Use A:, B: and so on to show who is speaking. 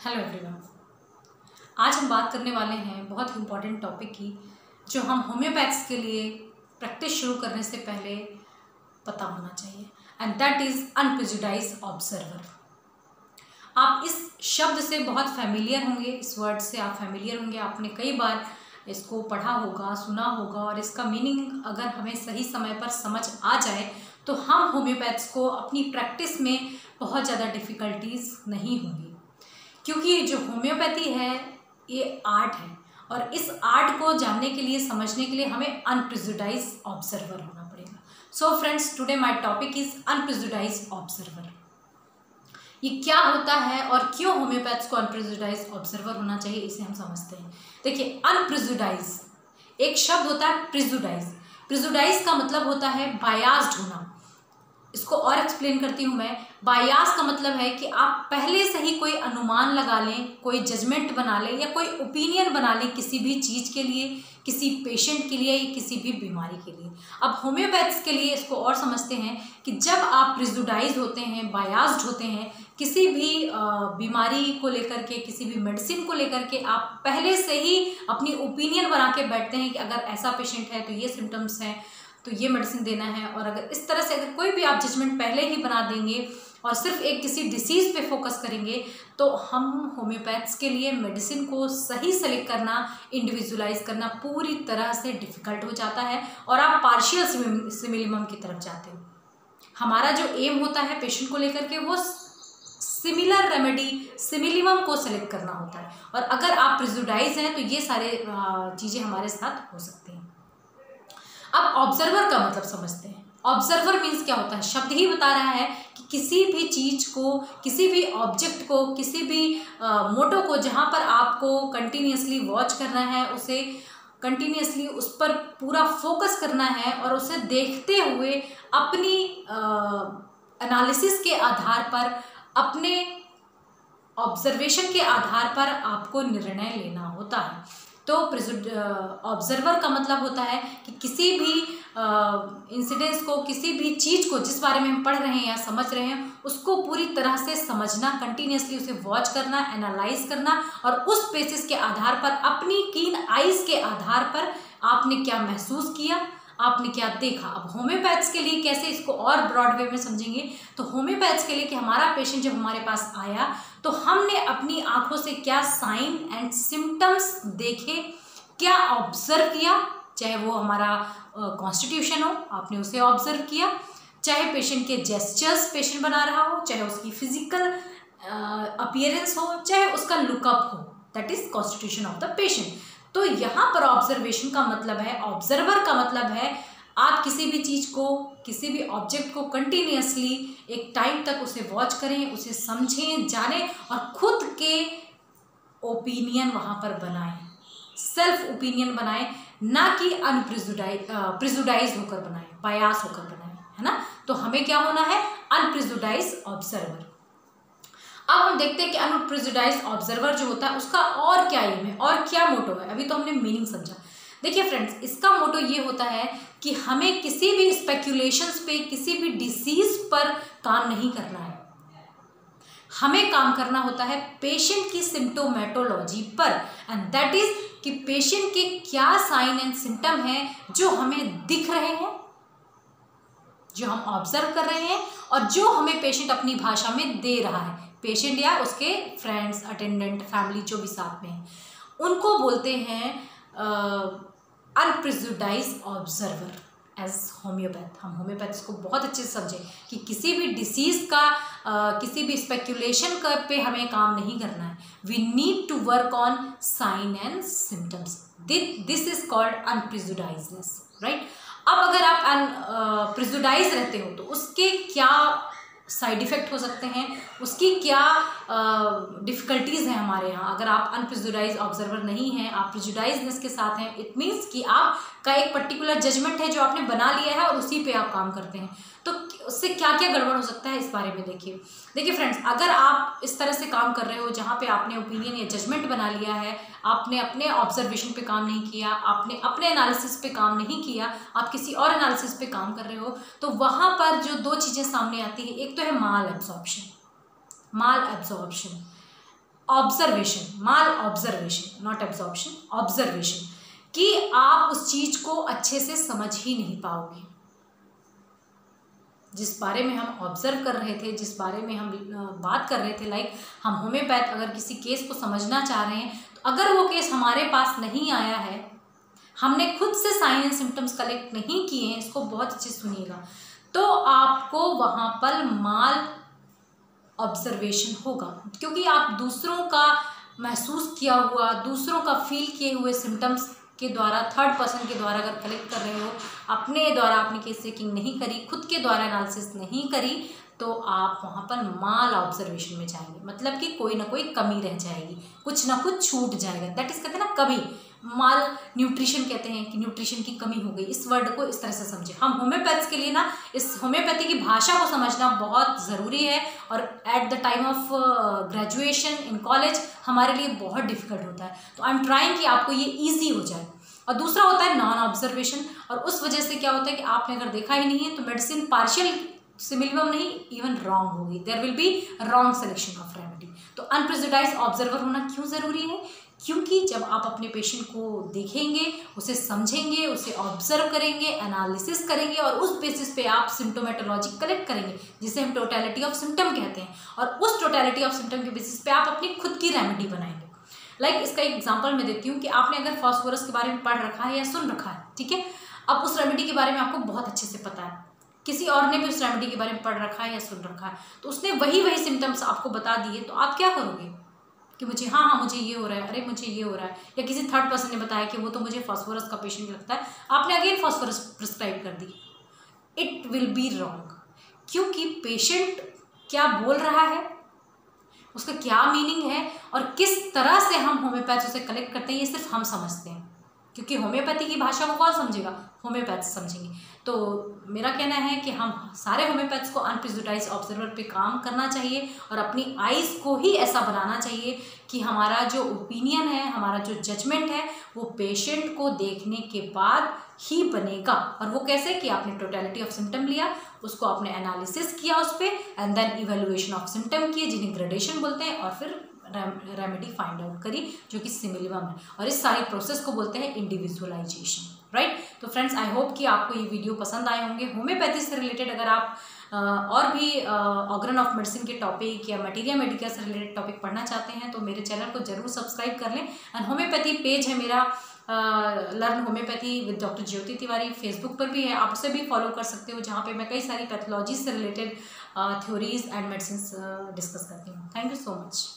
A: Hello everyone. आज हम बात करने वाले हैं बहुत ही इम्पॉर्टेंट टॉपिक की, जो हम होम्योपैथ्स के लिए प्रैक्टिस शुरू करने से पहले पता होना चाहिए, एंड दैट इज़ अनप्रेजुडाइज्ड ऑब्जर्वर। आप इस शब्द से बहुत फैमिलियर होंगे, इस वर्ड से आप फैमिलियर होंगे, आपने कई बार इसको पढ़ा होगा, सुना होगा, और इसका मीनिंग अगर हमें सही समय पर समझ आ जाए तो हम होम्योपैथ्स को अपनी प्रैक्टिस में बहुत ज़्यादा डिफ़िकल्टीज नहीं होंगी, क्योंकि जो होम्योपैथी है ये आर्ट है, और इस आर्ट को जानने के लिए, समझने के लिए हमें अनप्रेजुडाइज्ड ऑब्जर्वर होना पड़ेगा। So friends, today my topic is unprejudiced observer. ये क्या होता है और क्यों होम्योपैथ्स को अनप्रेजुडाइज्ड ऑब्जर्वर होना चाहिए, इसे हम समझते हैं। देखिए, अनप्रेजुडाइज एक शब्द होता है प्रेजुडाइज। प्रेजुडाइज का मतलब होता है बायास्ड होना। इसको और एक्सप्लेन करती हूँ मैं। बायास का मतलब है कि आप पहले से ही कोई अनुमान लगा लें, कोई जजमेंट बना लें, या कोई ओपिनियन बना लें किसी भी चीज़ के लिए, किसी पेशेंट के लिए, या किसी भी बीमारी के लिए। अब होम्योपैथ्स के लिए इसको और समझते हैं कि जब आप प्रेजुडाइज होते हैं, बायास्ड होते हैं किसी भी बीमारी को लेकर के, किसी भी मेडिसिन को लेकर के, आप पहले से ही अपनी ओपिनियन बना के बैठते हैं कि अगर ऐसा पेशेंट है तो ये सिम्टम्स हैं तो ये मेडिसिन देना है। और अगर इस तरह से अगर कोई भी आप जजमेंट पहले ही बना देंगे और सिर्फ एक किसी डिसीज़ पे फोकस करेंगे, तो हम होम्योपैथ्स के लिए मेडिसिन को सही सेलेक्ट करना, इंडिविजुअलाइज करना पूरी तरह से डिफ़िकल्ट हो जाता है, और आप पार्शियल सिमिलिमम की तरफ जाते हो। हमारा जो एम होता है पेशेंट को लेकर के, वो सिमिलर रेमेडी, सिमिलिमम को सेलेक्ट करना होता है। और अगर आप प्रेजुडाइज हैं तो ये सारे चीज़ें हमारे साथ हो सकती हैं। अब ऑब्जर्वर का मतलब समझते हैं। ऑब्जर्वर मीन्स क्या होता है, शब्द ही बता रहा है कि किसी भी चीज़ को, किसी भी ऑब्जेक्ट को, किसी भी मोटो को जहाँ पर आपको कंटिन्यूसली वॉच करना है, उसे कंटिन्यूसली उस पर पूरा फोकस करना है, और उसे देखते हुए अपनी एनालिसिस के आधार पर, अपने ऑब्जर्वेशन के आधार पर आपको निर्णय लेना होता है। तो ऑब्जर्वर का मतलब होता है कि किसी भी इंसिडेंट्स को, किसी भी चीज़ को जिस बारे में हम पढ़ रहे हैं या समझ रहे हैं, उसको पूरी तरह से समझना, कंटिन्यूसली उसे वॉच करना, एनालाइज करना, और उस बेसिस के आधार पर, अपनी कीन आइज़ के आधार पर आपने क्या महसूस किया, आपने क्या देखा। अब होम्योपैथ्स के लिए कैसे इसको और ब्रॉड वे में समझेंगे, तो होम्योपैथ्स के लिए कि हमारा पेशेंट जब हमारे पास आया तो हमने अपनी आंखों से क्या साइन एंड सिम्टम्स देखे, क्या ऑब्जर्व किया, चाहे वो हमारा कॉन्स्टिट्यूशन हो, आपने उसे ऑब्जर्व किया, चाहे पेशेंट के जेस्चर्स पेशेंट बना रहा हो, चाहे उसकी फिजिकल अपीयरेंस हो, चाहे उसका लुकअप हो, that is constitution of the patient. तो यहाँ पर ऑब्जर्वेशन का मतलब है, ऑब्जर्वर का मतलब है आप किसी भी चीज़ को, किसी भी ऑब्जेक्ट को कंटिन्यूसली एक टाइम तक उसे वॉच करें, उसे समझें, जानें, और खुद के ओपिनियन वहाँ पर बनाएं, सेल्फ ओपिनियन बनाएं, ना कि प्रेजुडाइज होकर बनाएं, बायास होकर बनाएं, है ना। तो हमें क्या होना है, अनप्रेजुडाइज ऑब्जर्वर। अब हम देखते हैं कि अनप्रेजुडाइज्ड ऑब्जर्वर जो होता है उसका और क्या एम है और क्या मोटो है। अभी तो हमने मीनिंग समझा। देखिए फ्रेंड्स, इसका मोटो ये होता है कि हमें किसी भी स्पेक्यूलेशंस पे, किसी भी डिसीज पर काम नहीं करना है। हमें काम करना होता है पेशेंट की सिम्टोमेटोलॉजी पर, एंड दैट इज कि पेशेंट के क्या साइन एंड सिम्टम हैं जो हमें दिख रहे हैं, जो हम ऑब्जर्व कर रहे हैं, और जो हमें पेशेंट अपनी भाषा में दे रहा है। पेशेंट या उसके फ्रेंड्स, अटेंडेंट, फैमिली जो भी साथ में हैं, उनको बोलते हैं अनप्रेजुडाइज्ड ऑब्जर्वर एज होम्योपैथ। हम होम्योपैथ को बहुत अच्छे से समझें कि किसी भी डिसीज़ का, किसी भी स्पेक्यूलेशन का पे हमें काम नहीं करना है। We need to work on sign and symptoms. This is called unprejudicedness, right. अब अगर आप प्रेजुडाइज रहते हो तो उसके क्या साइड इफ़ेक्ट हो सकते हैं, उसकी क्या डिफ़िकल्टीज़ हैं हमारे यहाँ। अगर आप अनप्रेजुडाइज ऑब्जर्वर नहीं हैं, आप प्रेजुडाइजनेस के साथ हैं, इट मीन्स कि आपका एक पर्टिकुलर जजमेंट है जो आपने बना लिया है और उसी पे आप काम करते हैं। तो उससे क्या क्या गड़बड़ हो सकता है, इस बारे में देखिए फ्रेंड्स, अगर आप इस तरह से काम कर रहे हो जहाँ पे आपने ओपिनियन या जजमेंट बना लिया है, आपने अपने ऑब्जर्वेशन पे काम नहीं किया, आपने अपने एनालिसिस पे काम नहीं किया, आप किसी और एनालिसिस पे काम कर रहे हो, तो वहाँ पर जो दो चीज़ें सामने आती है, एक तो है malabsorption. Observation, malobservation, not absorption, observation, कि आप उस चीज को अच्छे से समझ ही नहीं पाओगे। जिस बारे में हम ऑब्जर्व कर रहे थे, जिस बारे में हम बात कर रहे थे, लाइक हम होम्योपैथ अगर किसी केस को समझना चाह रहे हैं, तो अगर वो केस हमारे पास नहीं आया है, हमने खुद से साइन एंड सिम्टम्स कलेक्ट नहीं किए हैं, इसको बहुत अच्छे से सुनिएगा, तो आपको वहाँ पर माल ऑब्जर्वेशन होगा, क्योंकि आप दूसरों का महसूस किया हुआ, दूसरों का फील किए हुए सिम्टम्स के द्वारा, थर्ड पर्सन के द्वारा अगर कलेक्ट कर रहे हो, अपने द्वारा आपने केस चेकिंग नहीं करी, खुद के द्वारा एनालिसिस नहीं करी, तो आप वहाँ पर माल ऑब्जर्वेशन में जाएंगे। मतलब कि कोई ना कोई कमी रह जाएगी, कुछ ना कुछ छूट जाएगा। दैट इज कहते हैं ना कमी, माल न्यूट्रिशन कहते हैं कि न्यूट्रिशन की कमी हो गई। इस वर्ड को इस तरह से समझे। हम होम्योपैथ्स के लिए ना इस होम्योपैथी की भाषा को समझना बहुत ज़रूरी है, और at the time of graduation in college हमारे लिए बहुत डिफिकल्ट होता है। तो आई एम ट्राइंग कि आपको ये ईजी हो जाए। और दूसरा होता है नॉन ऑब्जर्वेशन, और उस वजह से क्या होता है कि आपने अगर देखा ही नहीं है तो मेडिसिन पार्शियल सिमिलम नहीं, इवन रॉन्ग होगी। There will be wrong selection of remedy. तो अनप्रेजुडाइज्ड ऑब्जर्वर होना क्यों ज़रूरी है? क्योंकि जब आप अपने पेशेंट को देखेंगे, उसे समझेंगे, उसे ऑब्जर्व करेंगे, एनालिसिस करेंगे, और उस बेसिस पे आप सिम्टोमेटोलॉजी कलेक्ट करेंगे, जिसे हम टोटलिटी ऑफ सिम्टम कहते हैं, और उस टोटलिटी ऑफ सिम्टम के बेसिस पे आप अपनी खुद की रेमेडी बनाएंगे। लाइक इसका एक एग्जांपल मैं देती हूँ कि आपने अगर फास्फोरस के बारे में पढ़ रखा है या सुन रखा है, ठीक है, अब उस रेमेडी के बारे में आपको बहुत अच्छे से पता है, किसी और ने भी उस रेमेडी के बारे में पढ़ रखा है या सुन रखा है, तो उसने वही सिम्टम्स आपको बता दिए, तो आप क्या करोगे कि मुझे हाँ मुझे ये हो रहा है, अरे मुझे ये हो रहा है, या किसी थर्ड पर्सन ने बताया कि वो तो मुझे फास्फोरस का पेशेंट लगता है, आपने अगेन फास्फोरस प्रिस्क्राइब कर दी। इट विल बी रॉन्ग, क्योंकि पेशेंट क्या बोल रहा है, उसका क्या मीनिंग है, और किस तरह से हम होम्योपैथ उसे कलेक्ट करते हैं, ये सिर्फ हम समझते हैं। क्योंकि होम्योपैथी की भाषा को कौन समझेगा? होम्योपैथ समझेंगे। तो मेरा कहना है कि हम सारे होम्योपैथ्स को अनप्रेजुडाइज्ड ऑब्जर्वर पे काम करना चाहिए, और अपनी आइज़ को ही ऐसा बनाना चाहिए कि हमारा जो ओपिनियन है, हमारा जो जजमेंट है, वो पेशेंट को देखने के बाद ही बनेगा। और वो कैसे कि आपने टोटलिटी ऑफ सिम्टम लिया, उसको आपने एनालिसिस किया उस पर, and then evaluation of symptom किए, जिन्हें ग्रेडेशन बोलते हैं, और फिर रेमेडी फाइंड आउट करी, जो कि सिमिलम है। और इस सारी प्रोसेस को बोलते हैं इंडिविजुअलाइजेशन, राइट। तो फ्रेंड्स, आई होप कि आपको ये वीडियो पसंद आए होंगे। होम्योपैथी से रिलेटेड अगर आप और भी ऑर्गन ऑफ मेडिसिन के टॉपिक या मटीरिया मेडिका से रिलेटेड टॉपिक पढ़ना चाहते हैं, तो मेरे चैनल को जरूर सब्सक्राइब कर लें। एंड होम्योपैथी पेज है मेरा, learn homeopathy with doctor Jyoti Tiwari, Facebook पर भी है, आप उसे भी फॉलो कर सकते हो, जहाँ पे मैं कई सारी पैथोलॉजी से related theories and medicine discuss करती हूँ। Thank you so much.